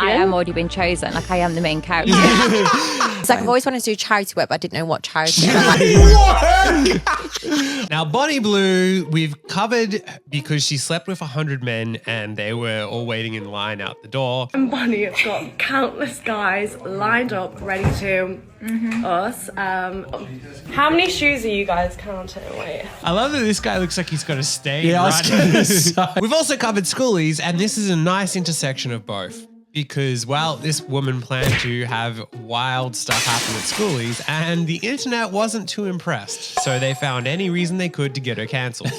I am already been chosen. Like I am the main character. It's like I've always wanted to do charity work, but I didn't know what charity. Now, Bonnie Blue, we've covered because she slept with 100 men and they were all waiting in line out the door. And Bonnie has got countless guys lined up, ready to us. How many shoes are you guys counting? Wait. I love that this guy looks like he's got a stain. Yeah, I was gonna say. We've also covered schoolies, and this is a nice intersection of both. Because, well, this woman planned to have wild stuff happen at schoolies, and the internet wasn't too impressed. So they found any reason they could to get her cancelled.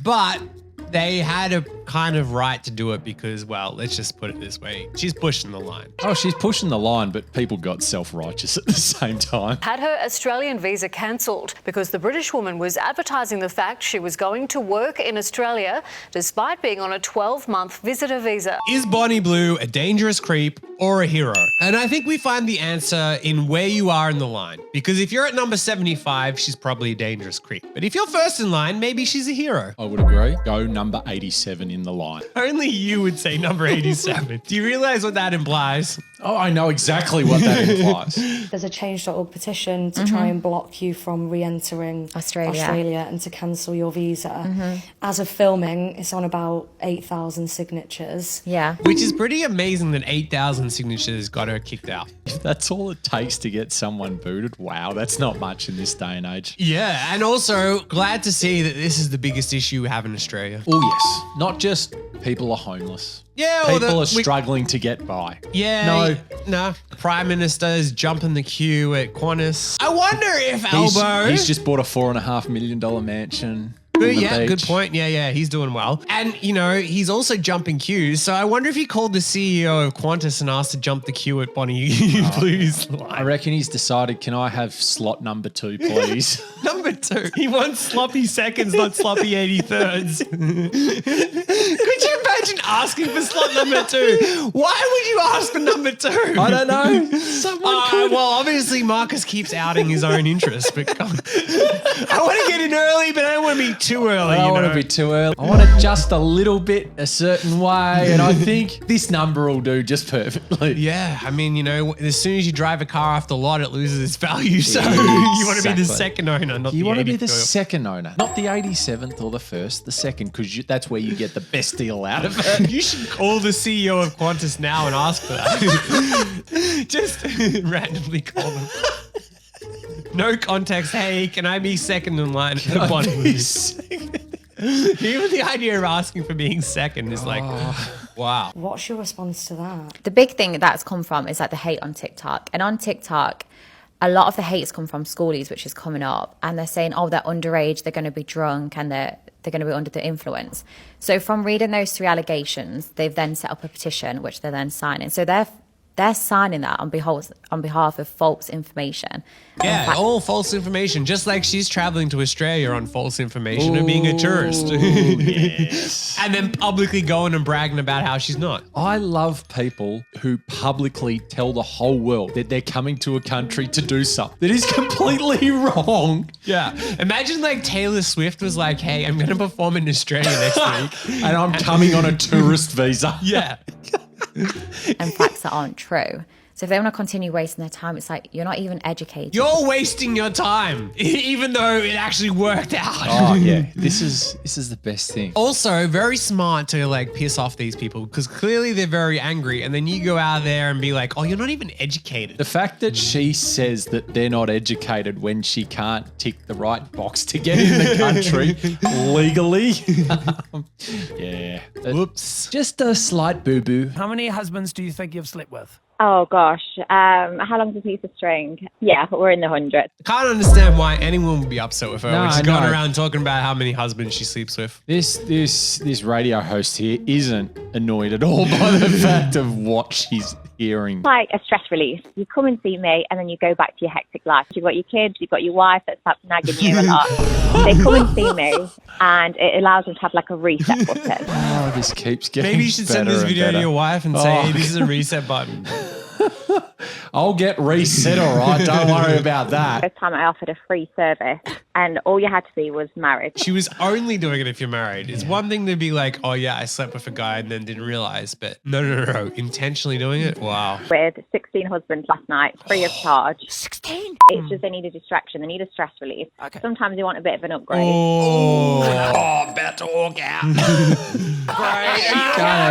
But they had a kind of right to do it because, well, let's just put it this way. She's pushing the line. Oh, she's pushing the line, but people got self-righteous at the same time. Had her Australian visa cancelled because the British woman was advertising the fact she was going to work in Australia despite being on a 12-month visitor visa. Is Bonnie Blue a dangerous creep or a hero? And I think we find the answer in where you are in the line. Because if you're at number 75, she's probably a dangerous creep. But if you're first in line, maybe she's a hero. I would agree. Go number 87 in the line. Only you would say number 87. Do you realize what that implies? Oh, I know exactly what that implies. There's a change.org petition to try and block you from re-entering Australia and to cancel your visa. As of filming, it's on about 8,000 signatures. Yeah. Which is pretty amazing that 8,000 signatures got her kicked out. If that's all it takes to get someone booted, wow, that's not much in this day and age. Yeah, and also glad to see that this is the biggest issue we have in Australia. Oh, yes. Not just people are homeless. Yeah, People are struggling to get by. Yeah. No. Prime Minister is jumping the queue at Qantas. I wonder if Albo... He's just bought a $4.5 million mansion. Yeah, good point. Yeah, he's doing well. And, you know, he's also jumping queues. So I wonder if he called the CEO of Qantas and asked to jump the queue at Bonnie Blue's line. I reckon he's decided, can I have slot number 2, please? Number 2. He wants sloppy seconds, not sloppy 83rds. Could you imagine asking for slot number 2? Why would you ask for number 2? I don't know. Someone could. Well, obviously Marcus keeps outing his own interests, but I want to get in early, but I don't want to be too early. I don't want to be too early. I want it just a little bit a certain way, and I think this number will do just perfectly. Yeah, I mean, you know, as soon as you drive a car off the lot, it loses its value. So Yeah, you want to be the exactly. second owner, not You the want to be 80th the owner. second owner, not the 87th or the first, the second, because that's where you get the best deal out of it. You should call the CEO of Qantas now and ask for that. Just randomly call them. No context. Hey, can I be second in line at Bonnie? Even the idea of asking for being second is like, wow. What's your response to that? The big thing that's come from is like the hate on TikTok. And on TikTok, a lot of the hate's come from schoolies, which is coming up. And they're saying, oh, they're underage, they're going to be drunk, and they're going to be under the influence. So from reading those 3 allegations, they've then set up a petition, which they're then signing. So they're signing that on behalf of false information. Yeah, all false information. Just like she's traveling to Australia on false information of being a tourist. Yes. And then publicly going and bragging about how she's not. I love people who publicly tell the whole world that they're coming to a country to do something that is completely wrong. Yeah. Imagine like Taylor Swift was like, hey, I'm going to perform in Australia next week. And I'm coming on a tourist visa. Yeah. And facts that aren't true. So if they want to continue wasting their time, it's like, you're not even educated. You're wasting your time, even though it actually worked out. Oh, yeah. This is the best thing. Also, very smart to like piss off these people because clearly they're very angry. And then you go out there and be like, oh, you're not even educated. The fact that she says that they're not educated when she can't tick the right box to get in the country legally. Yeah. Whoops. Just a slight boo-boo. How many husbands do you think you've slept with? Oh, gosh. How long's a piece of string? Yeah, we're in the hundreds. Can't understand why anyone would be upset with her No, when she's I going know. around talking about how many husbands she sleeps with. This radio host here isn't annoyed at all by the fact of what she's hearing. It's like a stress release. You come and see me and then you go back to your hectic life. You've got your kids, you've got your wife that's perhaps nagging you a lot. They come and see me and it allows them to have like a reset button. Oh, this keeps getting Maybe you should send better this and video to better. your wife and say, hey, this is a reset button. I'll get reset, all right? Don't worry about that. First time I offered a free service, and all you had to be was married. She was only doing it if you're married. It's one thing to be like, oh yeah, I slept with a guy and then didn't realize, but no. Intentionally doing it? Wow. With 16 husbands last night, free of charge. 16? It's just they need a distraction. They need a stress relief. Okay. Sometimes they want a bit of an upgrade. About to walk out.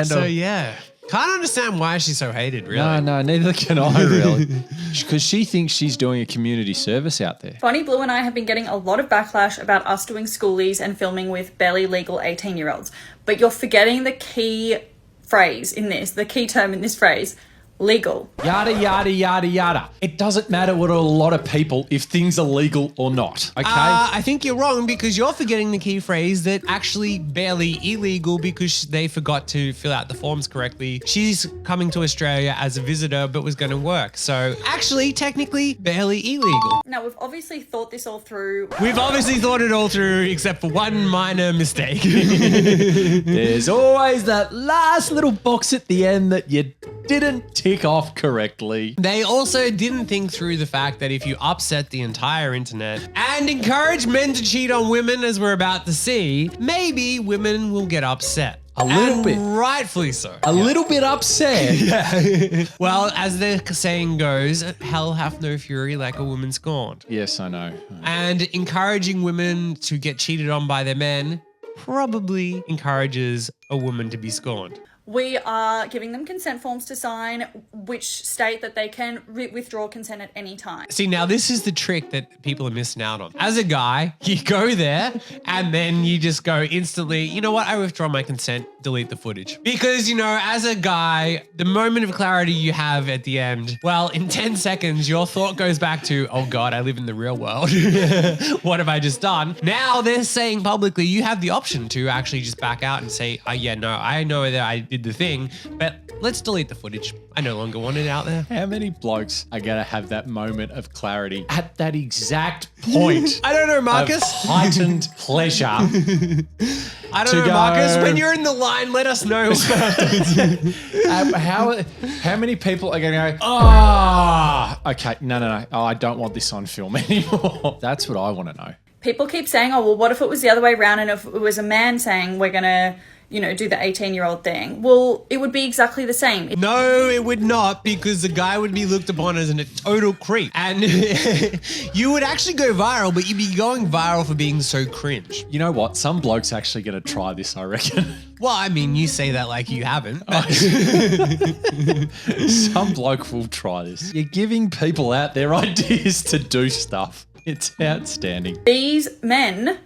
So yeah. Can't understand why she's so hated, really. No, neither can I, really. Because she thinks she's doing a community service out there. Funny Blue and I have been getting a lot of backlash about us doing schoolies and filming with barely legal 18-year-olds. But you're forgetting the key phrase in this, the key term in this phrase, legal. Yada, yada, yada, yada. It doesn't matter what a lot of people if things are legal or not, okay? I think you're wrong because you're forgetting the key phrase that actually barely illegal because they forgot to fill out the forms correctly. She's coming to Australia as a visitor but was going to work. So actually, technically, barely illegal. Now, we've obviously thought this all through. We've obviously thought it all through except for one minor mistake. There's always that last little box at the end that you didn't tick off correctly. They also didn't think through the fact that if you upset the entire internet and encourage men to cheat on women, as we're about to see, maybe women will get upset. A little bit. Rightfully so. A little bit upset. Yeah. Well, as the saying goes, hell hath no fury like a woman scorned. Yes, I know. And encouraging women to get cheated on by their men probably encourages a woman to be scorned. We are giving them consent forms to sign, which state that they can withdraw consent at any time. See, now this is the trick that people are missing out on. As a guy, you go there and then you just go instantly, you know what? I withdraw my consent, delete the footage. Because, you know, as a guy, the moment of clarity you have at the end, well, in 10 seconds, your thought goes back to, oh God, I live in the real world. What have I just done? Now they're saying publicly, you have the option to actually just back out and say, yeah, no, I know that I did the thing, but let's delete the footage. I no longer want it out there. How many blokes are going to have that moment of clarity at that exact point? I don't know, Marcus. Of heightened pleasure. I don't know, Marcus. When you're in the line, let us know. How many people are going to go, okay, no. Oh, I don't want this on film anymore. That's what I want to know. People keep saying, oh, well, what if it was the other way around and if it was a man saying we're going to, you know, do the 18-year-old thing? Well, it would be exactly the same. No, it would not, because the guy would be looked upon as a total creep. And you would actually go viral, but you'd be going viral for being so cringe. You know what? Some bloke's actually going to try this, I reckon. Well, I mean, you say that like you haven't. But some bloke will try this. You're giving people out their ideas to do stuff. It's outstanding. These men,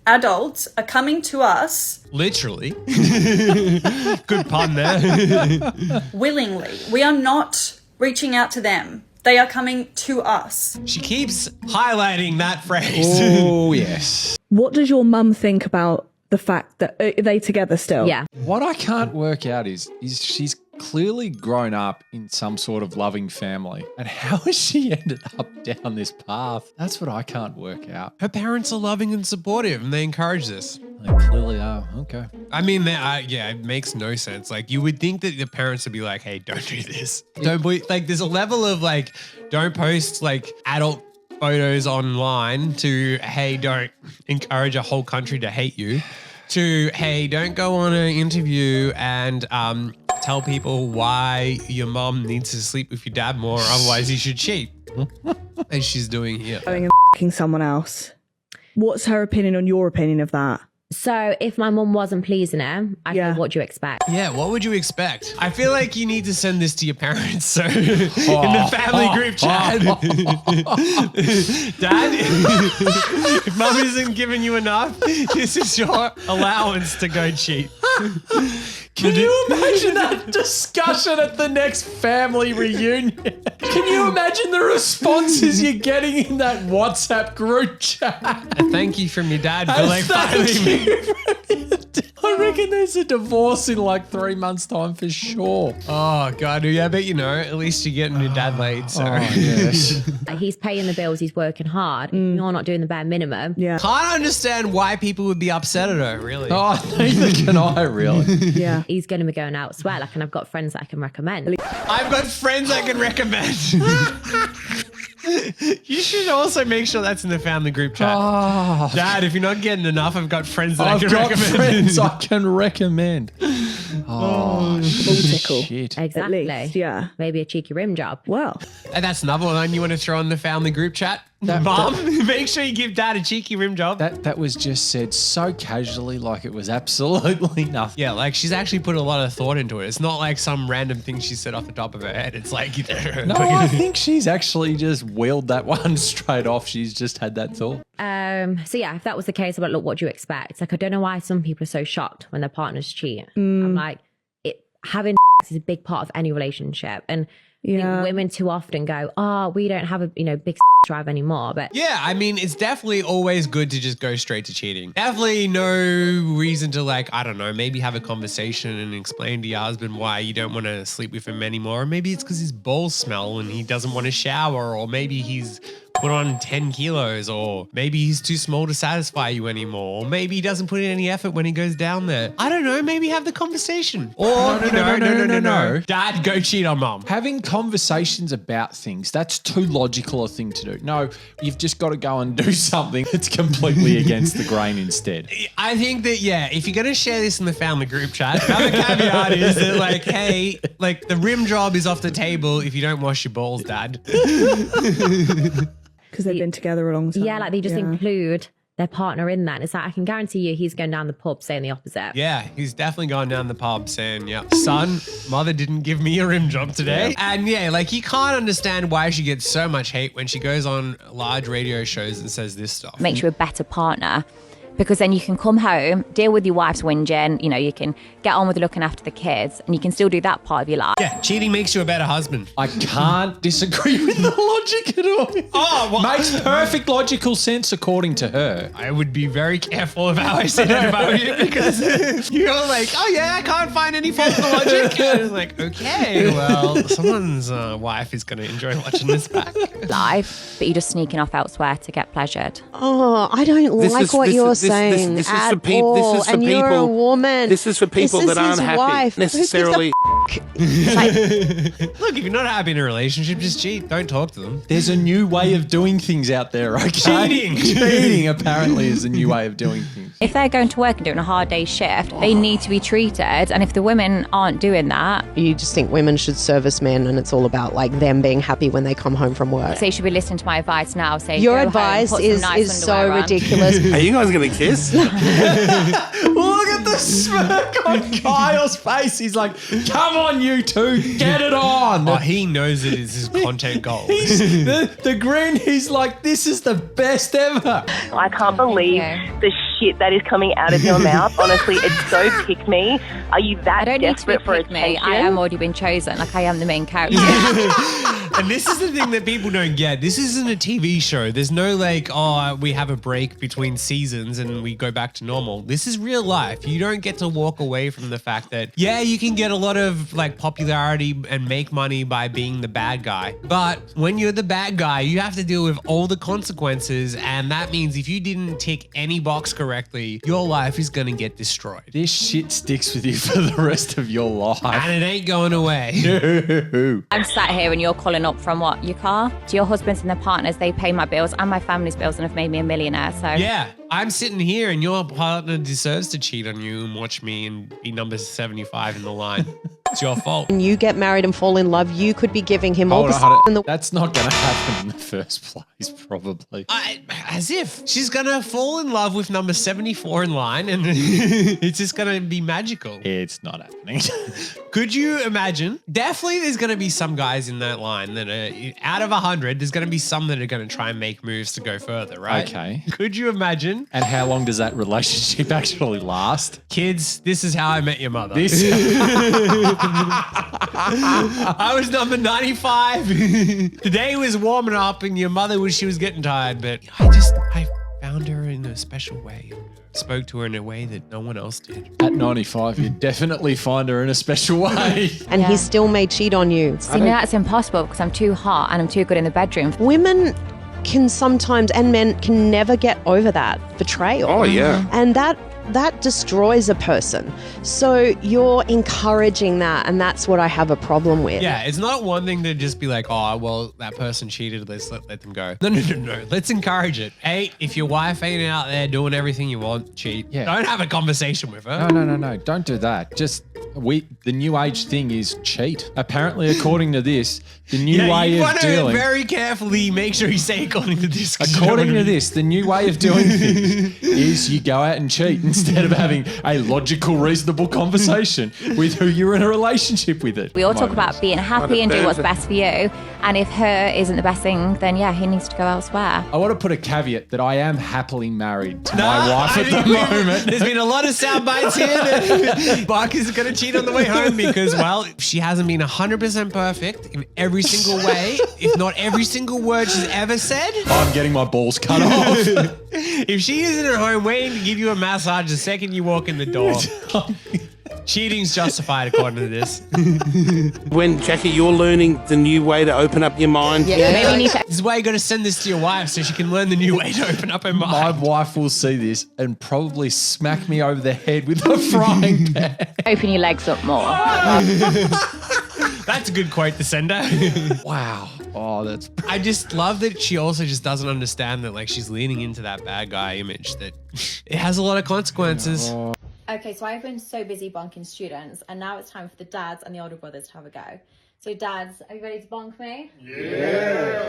adults, are coming to us. Literally. Good pun there. Willingly. We are not reaching out to them. They are coming to us. She keeps highlighting that phrase. Oh, yes. What does your mum think about the fact that are they together still? Yeah. What I can't work out is she's clearly grown up in some sort of loving family. And how has she ended up down this path? That's what I can't work out. Her parents are loving and supportive, and they encourage this. They clearly are. Okay. I mean, it makes no sense. Like, you would think that the parents would be like, hey, don't do this. There's a level of like, don't post like adult photos online to, hey, don't encourage a whole country to hate you, to, hey, don't go on an interview and tell people why your mom needs to sleep with your dad more, otherwise you should cheat. As she's doing here. Going and f***ing someone else. What's her opinion on your opinion of that? So if my mum wasn't pleasing her, what do you expect? Yeah, what would you expect? I feel like you need to send this to your parents. So in the family group chat, Dad, if mum isn't giving you enough, this is your allowance to go cheat. Can you imagine that discussion at the next family reunion? Can you imagine the responses you're getting in that WhatsApp group chat? A thank you from your dad for like finding me. I reckon there's a divorce in like 3 months' time for sure. Oh, God. Yeah, but you know, at least you're getting your dad laid. So. Oh, yes. He's paying the bills, he's working hard. You're not doing the bare minimum. Yeah. Can't understand why people would be upset at her, really. Oh, neither can I, really. Yeah. He's going to be going elsewhere, and I've got friends that I can recommend. I've got friends I can recommend. You should also make sure that's in the family group chat. Oh. Dad, if you're not getting enough, I've got friends that I can got recommend. friends I can recommend. Oh, full tickle. Shit. Exactly. At least, yeah. Maybe a cheeky rim job. Well, And that's another one you want to throw in the family group chat. Mom, make sure you give Dad a cheeky rim job. That was just said so casually, like it was absolutely nothing. Yeah, like she's actually put a lot of thought into it. It's not like some random thing she said off the top of her head. It's like, No, I think she's actually just wheeled that one straight off. She's just had that thought. So yeah, if that was the case, I'm like, look, what do you expect? Like, I don't know why some people are so shocked when their partners cheat. I'm like, having is a big part of any relationship, and I think women too often go, oh, we don't have a big drive anymore. But yeah, I mean, it's definitely always good to just go straight to cheating. Definitely no reason to, like, I don't know, maybe have a conversation and explain to your husband why you don't want to sleep with him anymore. Maybe it's because his balls smell and he doesn't want to shower, or maybe he's put on 10 kilos, or maybe he's too small to satisfy you anymore, or maybe he doesn't put in any effort when he goes down there. I don't know, maybe have the conversation. Or no. Dad, go cheat on mom. Having conversations about things, that's too logical a thing to do. No, you've just got to go and do something that's completely against the grain instead. I think that, yeah, if you're going to share this in the family group chat, another caveat is that, like, hey, like, the rim job is off the table if you don't wash your balls, Dad. Because they've been together a long time. yeah, like they just include their partner in that. And it's like, I can guarantee you he's going down the pub saying the opposite. Yeah, he's definitely gone down the pub saying, yeah, son, mother didn't give me a rim job today. Yeah. And yeah, like, you can't understand why she gets so much hate when she goes on large radio shows and says this stuff. Makes you a better partner. Because then you can come home, deal with your wife's whinging, you can get on with looking after the kids, and you can still do that part of your life. Yeah, cheating makes you a better husband. I can't disagree with the logic at all. Oh, well, makes perfect logical sense according to her. I would be very careful of how I say that about you, because you're like, oh yeah, I can't find any fault in the logic. And it's like, okay, well, someone's wife is going to enjoy watching this back. Life, but you're just sneaking off elsewhere to get pleasured. Oh, I don't like what you're saying this is at for people. all. This is for and people. You're a woman. This is for people This is that aren't his happy wife. necessarily. Look, if you're not happy in a relationship, just cheat. Don't talk to them. There's a new way of doing things out there, okay? Cheating apparently is a new way of doing things. If they're going to work and doing a hard day's shift, they need to be treated. And if the women aren't doing that, You just think women should service men, and it's all about like them being happy when they come home from work. so you should be listening to my advice now. Say Your go home, advice put some is nice so underwear on. ridiculous. Are you guys going to kiss? Look at the smirk on Kyle's face. He's like, come on, you two, get it on. Oh, he knows it is his content goal. the grin, he's like, this is the best ever. I can't believe the shit that is coming out of your mouth. Honestly, it's so pick me. Are you that I don't need to be desperate for pick me. attention? I am already been chosen. Like, I am the main character. And this is the thing that people don't get. This isn't a TV show. There's no like, oh, we have a break between seasons and we go back to normal. This is real life. You don't get to walk away from the fact that, yeah, you can get a lot of like popularity and make money by being the bad guy. But when you're the bad guy, you have to deal with all the consequences. And that means if you didn't tick any box correctly, your life is going to get destroyed. This shit sticks with you for the rest of your life. And it ain't going away. I'm sat here and you're calling up from what? Your car? To your husbands and their partners, they pay my bills and my family's bills and have made me a millionaire. So yeah, I'm sitting here and your partner deserves to cheat on you and watch me and be number 75 in the line. It's your fault. When you get married and fall in love, you could be giving him all Hold the on. in the That's not going to happen in the first place, probably. As if she's going to fall in love with number 74 in line and it's just going to be magical. It's not happening. Could you imagine? Definitely there's going to be some guys in that line that are, out of 100, there's going to be some that are going to try and make moves to go further, right? Okay. Could you imagine? And how long does that relationship actually last? Kids, this is how I met your mother. I was number 95. The day was warming up and your mother she was getting tired, but I found her in a special way. Spoke to her in a way that no one else did. At 95, you definitely find her in a special way. And he still may cheat on you. See, now that's impossible because I'm too hot and I'm too good in the bedroom. Women can sometimes, and men can never get over that betrayal. Oh, yeah. And that that destroys a person. So you're encouraging that, and that's what I have a problem with. Yeah, it's not one thing to just be like, oh, well, that person cheated, let's let them go. No. Let's encourage it. Hey, if your wife ain't out there doing everything you want, cheat. Yeah. Don't have a conversation with her. No. Don't do that. Just the new age thing is cheat. Apparently, according to this, the new way of dealing. You want to very carefully make sure you say according to this. According to this, the new way of doing things is you go out and cheat instead of having a logical, reasonable conversation with who you're in a relationship with. It. We all talk about being happy and do what's best for you. And if her isn't the best thing, then yeah, he needs to go elsewhere. I want to put a caveat that I am happily married to my wife at the moment. There's been a lot of sound bites here that Buck is going to cheat on the way home because, well, she hasn't been 100% perfect in every single way, if not every single word she's ever said. I'm getting my balls cut off. If she isn't at home waiting to give you a massage the second you walk in the door, cheating's justified according to this. When, Jackie, you're learning the new way to open up your mind. Yeah. Maybe you need to. This is why you got to send this to your wife so she can learn the new way to open up her mind. My wife will see this and probably smack me over the head with a frying pan. Open your legs up more. That's a good quote to send her. Wow. Oh, that's... I just love that she also just doesn't understand that, like, she's leaning into that bad guy image, that it has a lot of consequences. Okay, so I've been so busy bonking students, and now it's time for the dads and the older brothers to have a go. So dads, are you ready to bonk me? Yeah.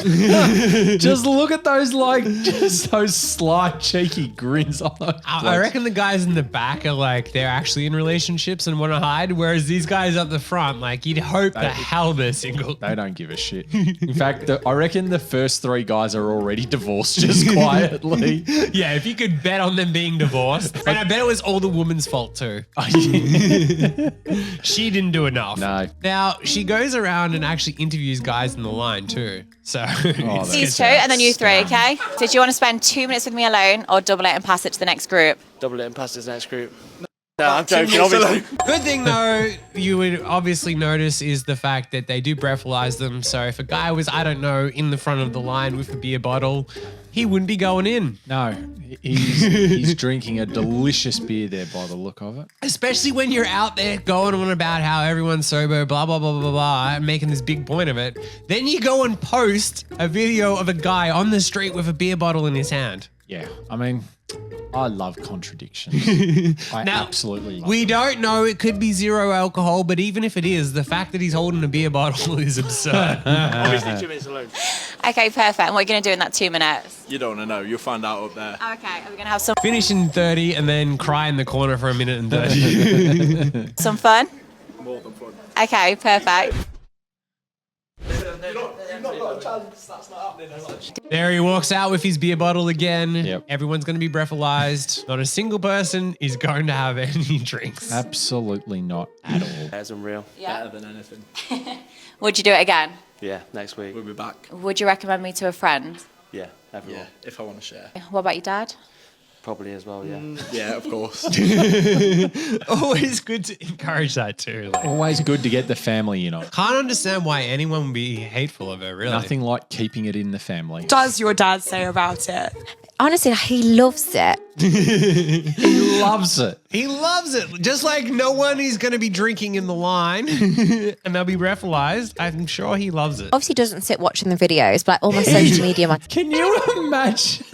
Just look at those, like, just those sly, cheeky grins on those. I reckon the guys in the back are like, they're actually in relationships and want to hide, whereas these guys up the front, like, you'd hope the hell they're single. They don't give a shit. In fact, I reckon the first three guys are already divorced just quietly. Yeah, if you could bet on them being divorced. And I bet it was all the woman's fault too. She didn't do enough. No. Now, she goes around and actually interviews guys in the line too. So these two and then you three, okay? So do you want to spend 2 minutes with me alone or double it and pass it to the next group? Double it and pass it to the next group. No, I'm joking, obviously. Good thing though, you would obviously notice is the fact that they do breathalyze them. So if a guy was, I don't know, in the front of the line with a beer bottle, he wouldn't be going in. No, he's drinking a delicious beer there by the look of it. Especially when you're out there going on about how everyone's sober, blah, blah, blah, blah, blah, and making this big point of it. Then you go and post a video of a guy on the street with a beer bottle in his hand. Yeah, I mean, I love contradictions. I absolutely love We them. don't know. It could be 0 alcohol, but even if it is, the fact that he's holding a beer bottle is absurd. Obviously 2 minutes alone. Okay, perfect. And what are you going to do in that 2 minutes? You don't want to know. You'll find out up there. Okay, are we going to have some Finish in 30 and then cry in the corner for a minute and 30. some fun? More than fun. Okay, perfect. There he walks out with his beer bottle again. Yep. Everyone's going to be breathalyzed. Not a single person is going to have any drinks. Absolutely not at all. That's unreal. Yeah. Better than anything. Would you do it again? Yeah, next week. We'll be back. Would you recommend me to a friend? Yeah, everyone. Yeah, if I want to share. What about your dad? Probably as well, yeah. Yeah, of course. Always good to encourage that too. Like, Always good to get the family in on it. can't understand why anyone would be hateful of her, really. Nothing like keeping it in the family. Does your dad say about it? Honestly, he loves it. He loves it. He loves it. Just like no one is going to be drinking in the line and they'll be breathalyzed. I'm sure he loves it. Obviously doesn't sit watching the videos, but like all my social media. Can you imagine?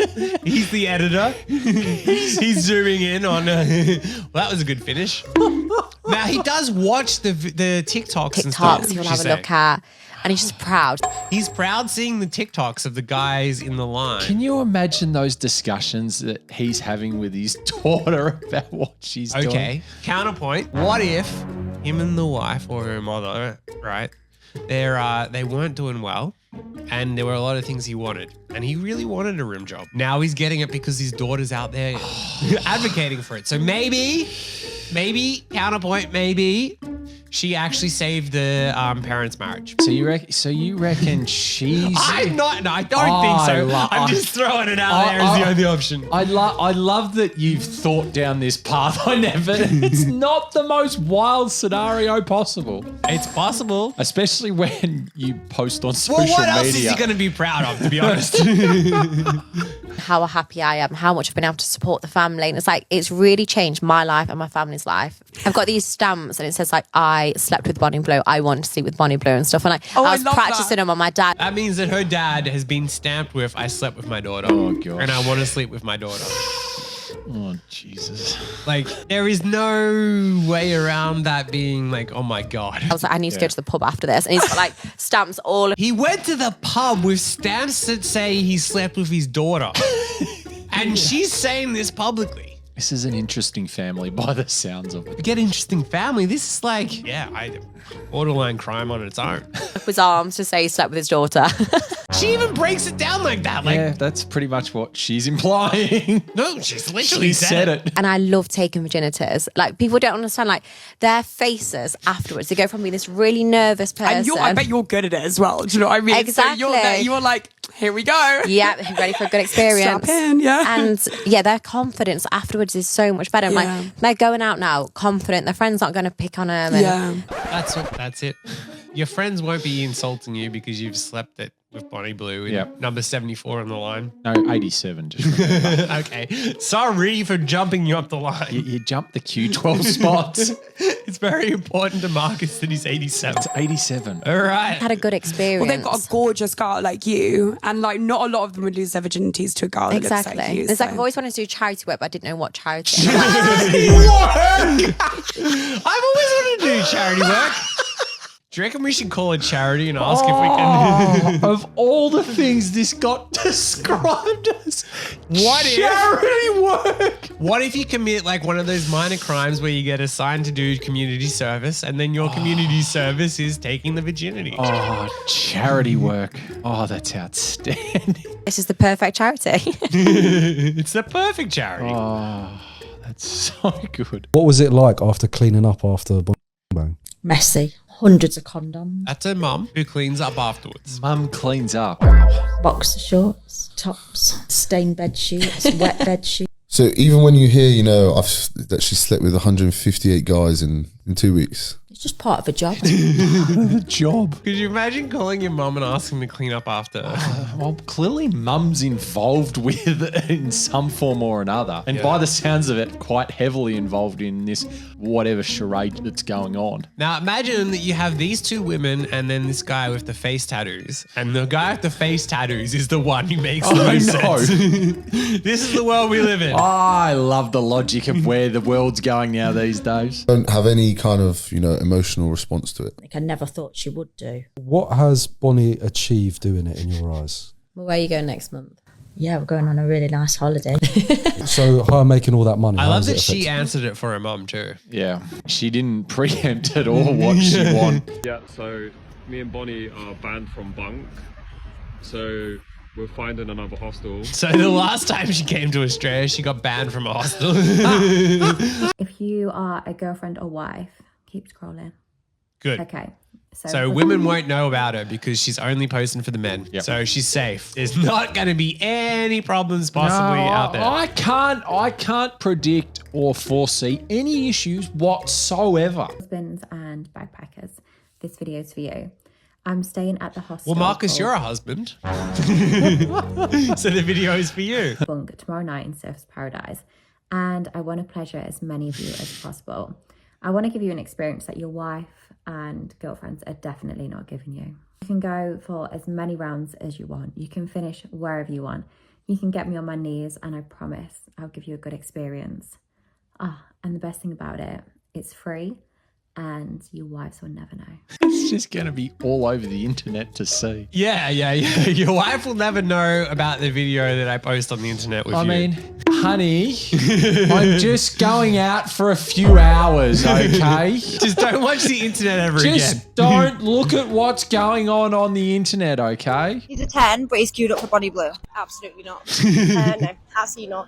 He's the editor. He's zooming in on. Well, that was a good finish. Now he does watch the TikToks and stuff. He'll have a look at, and he's just proud. He's proud seeing the TikToks of the guys in the line. Can you imagine those discussions that he's having with his daughter about what she's doing? Okay. Counterpoint. What if him and the wife or her mother, right? They weren't doing well. And there were a lot of things he wanted. And he really wanted a rim job. Now he's getting it because his daughter's out there advocating for it. So maybe, counterpoint, maybe she actually saved the parents' marriage. So you reckon she's... I don't think so. I'm just throwing it out there as the only option. I love that you've thought down this path. It's not the most wild scenario possible. It's possible. Especially when you post on social media. What else is he going to be proud of, to be honest? how happy I am, how much I've been able to support the family. And it's like, it's really changed my life and my family's life. I've got these stamps and it says like, I slept with Bonnie Blue, I want to sleep with Bonnie Blue and stuff. And like, I was practicing them on my dad. That means that her dad has been stamped with, I slept with my daughter. Oh, God. And I want to sleep with my daughter. Oh, Jesus. Like, there is no way around that being like, oh my God. I was like, I need to go to the pub after this. And he's got like stamps all. He went to the pub with stamps that say he slept with his daughter. And she's saying this publicly. This is an interesting family by the sounds of it. Get interesting family. This is like, borderline crime on its own. His arms to say he slept with his daughter. She even breaks it down like that. Like, yeah, that's pretty much what she's implying. No, she's literally said it. And I love taking virginities. Like, people don't understand, like, their faces afterwards. They go from being this really nervous person. And I bet you're good at it as well. Do you know what I mean? Exactly. So you're like, here we go. Yeah, ready for a good experience. Strap in, yeah. And yeah, their confidence afterwards is so much better. Yeah. Like, they're going out now, confident. Their friends aren't going to pick on them. And That's it. Your friends won't be insulting you because you've slept it with Bonnie Blue in number 74 on the line. No, 87, just remember. Okay. Sorry for jumping you up the line. You jumped the queue 12 spots. It's very important to Marcus that he's 87. It's 87. All right. had a good experience. Well, they've got a gorgeous girl like you, and like not a lot of them would lose their virginities to a girl that Exactly. looks like you. It's like I've always wanted to do charity work, but I didn't know what charity. I've always wanted to do charity work. Do you reckon we should call a charity and ask if we can? Of all the things this got described as What if- charity work. What if you commit like one of those minor crimes where you get assigned to do community service and then your community service is taking the virginity? Oh, charity work. Oh, that's outstanding. This is the perfect charity. It's the perfect charity. Oh, that's so good. What was it like after cleaning up after bang? Messy. Hundreds of condoms. That's her mum who cleans up afterwards. Mum cleans up. Boxer shorts, tops, stained bed sheets, wet bed sheets. So even when you hear, that she slept with 158 guys in 2 weeks. It's just part of a job. The job. Could you imagine calling your mum and asking to clean up after? Well, clearly mum's involved with it in some form or another. And by the sounds of it, quite heavily involved in this whatever charade that's going on. Now imagine that you have these two women and then this guy with the face tattoos. And the guy with the face tattoos is the one who makes the most sense. This is the world we live in. I love the logic of where the world's going now these days. Don't have any kind of, emotional response to it. Like I never thought she would do. What has Bonnie achieved doing it in your eyes? Well, where are you going next month? Yeah, we're going on a really nice holiday. So her making all that money. I how love does that it she affect- answered it for her mum too. Yeah. She didn't preempt at all what she wanted. Yeah, so me and Bonnie are banned from bunk. So we're finding another hostel. So the last time she came to Australia, she got banned from a hostel. If you are a girlfriend or wife, keep scrolling. Good. Okay. So women won't know about her because she's only posting for the men. Yep. So she's safe. There's not going to be any problems possibly out there. I can't predict or foresee any issues whatsoever. Husbands and backpackers, this video is for you. I'm staying at the hostel. Well, Marcus, called you're a husband. So the video is for you. Bunk tomorrow night in Surf's Paradise. And I want to pleasure as many of you as possible. I want to give you an experience that your wife and girlfriends are definitely not giving you. You can go for as many rounds as you want. You can finish wherever you want. You can get me on my knees and I promise I'll give you a good experience. And the best thing about it, it's free and your wives will never know. It's just going to be all over the internet to see. Yeah. Your wife will never know about the video that I post on the internet with you. I mean, honey, I'm just going out for a few hours, okay? Just don't watch the internet ever again. Just don't look at what's going on the internet, okay? He's a 10, but he's queued up for Bonnie Blue. Absolutely not. No, absolutely not.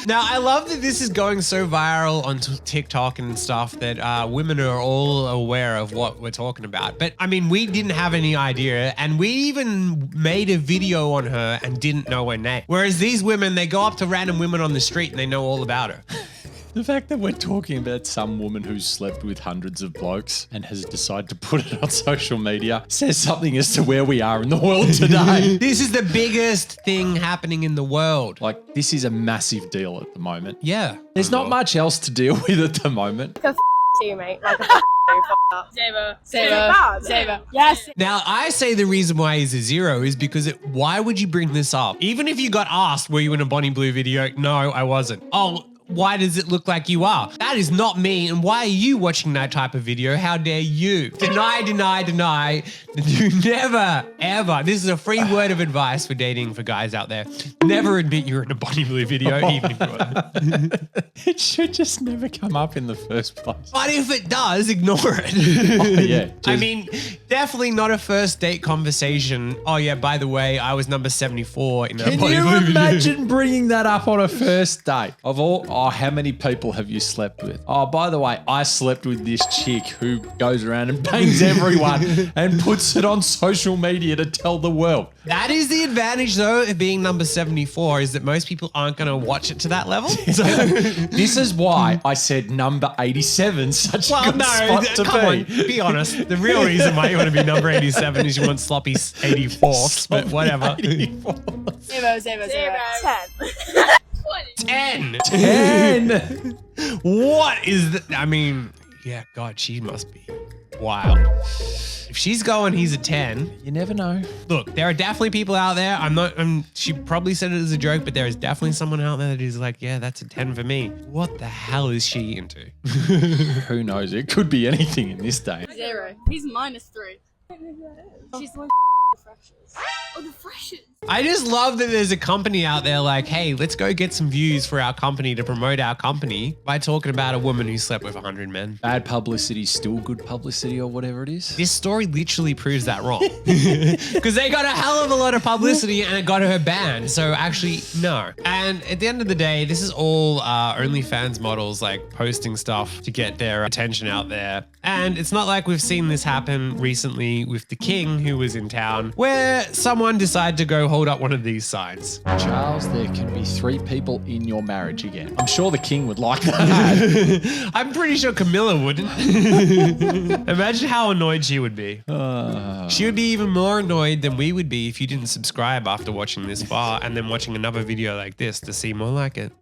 Now, I love that this is going so viral on TikTok and stuff that women are all aware of what we're talking about. But, I mean, we didn't have any idea, and we even made a video on her and didn't know her name. Whereas these women, they go up to random women on the street and they know all about her. The fact that we're talking about some woman who's slept with hundreds of blokes and has decided to put it on social media says something as to where we are in the world today. This is the biggest thing happening in the world. Like, this is a massive deal at the moment. Yeah. There's not much else to deal with at the moment. Like a you, mate. Like a Saver. Yes. Now, I say the reason why he's a 0 is because why would you bring this up? Even if you got asked, were you in a Bonnie Blue video? No, I wasn't. Oh, why does it look like you are? That is not me. And why are you watching that type of video? How dare you? Deny. You never, ever. This is a free word of advice for dating for guys out there. Never admit you're in a Bonnie Blue video, even if you are. It should just never come up in the first place. But if it does, ignore it. Oh, yeah. I mean, definitely not a first date conversation. Oh, yeah, by the way, I was number 74 in a Can Bonnie you Blue video. imagine bringing that up on a first date? How many people have you slept with? Oh, by the way, I slept with this chick who goes around and bangs everyone and puts it on social media to tell the world. That is the advantage, though, of being number 74, is that most people aren't going to watch it to that level. So this is why I said number 87, such a good spot to come on, be honest. The real reason why you want to be number 87 is you want sloppy 84th, but whatever. 0. 10. 10. What is that? I mean, yeah, God, she must be wild. If she's going, he's a 10. You never know. Look, there are definitely people out there. She probably said it as a joke, but there is definitely someone out there that is like, yeah, that's a 10 for me. What the hell is she into? Who knows? It could be anything in this day. 0. He's -3. She's the one the freshers. Oh, the freshers. I just love that there's a company out there like, hey, let's go get some views for our company to promote our company by talking about a woman who slept with 100 men. Bad publicity, still good publicity or whatever it is. This story literally proves that wrong. Because they got a hell of a lot of publicity and it got her banned. So actually, no. And at the end of the day, this is all OnlyFans models like posting stuff to get their attention out there. And it's not like we've seen this happen recently with the king who was in town where someone decided to go hold up one of these signs. Charles, there can be 3 people in your marriage again. I'm sure the king would like that. I'm pretty sure Camilla wouldn't. Imagine how annoyed she would be. She would be even more annoyed than we would be if you didn't subscribe after watching this far and then watching another video like this to see more like it.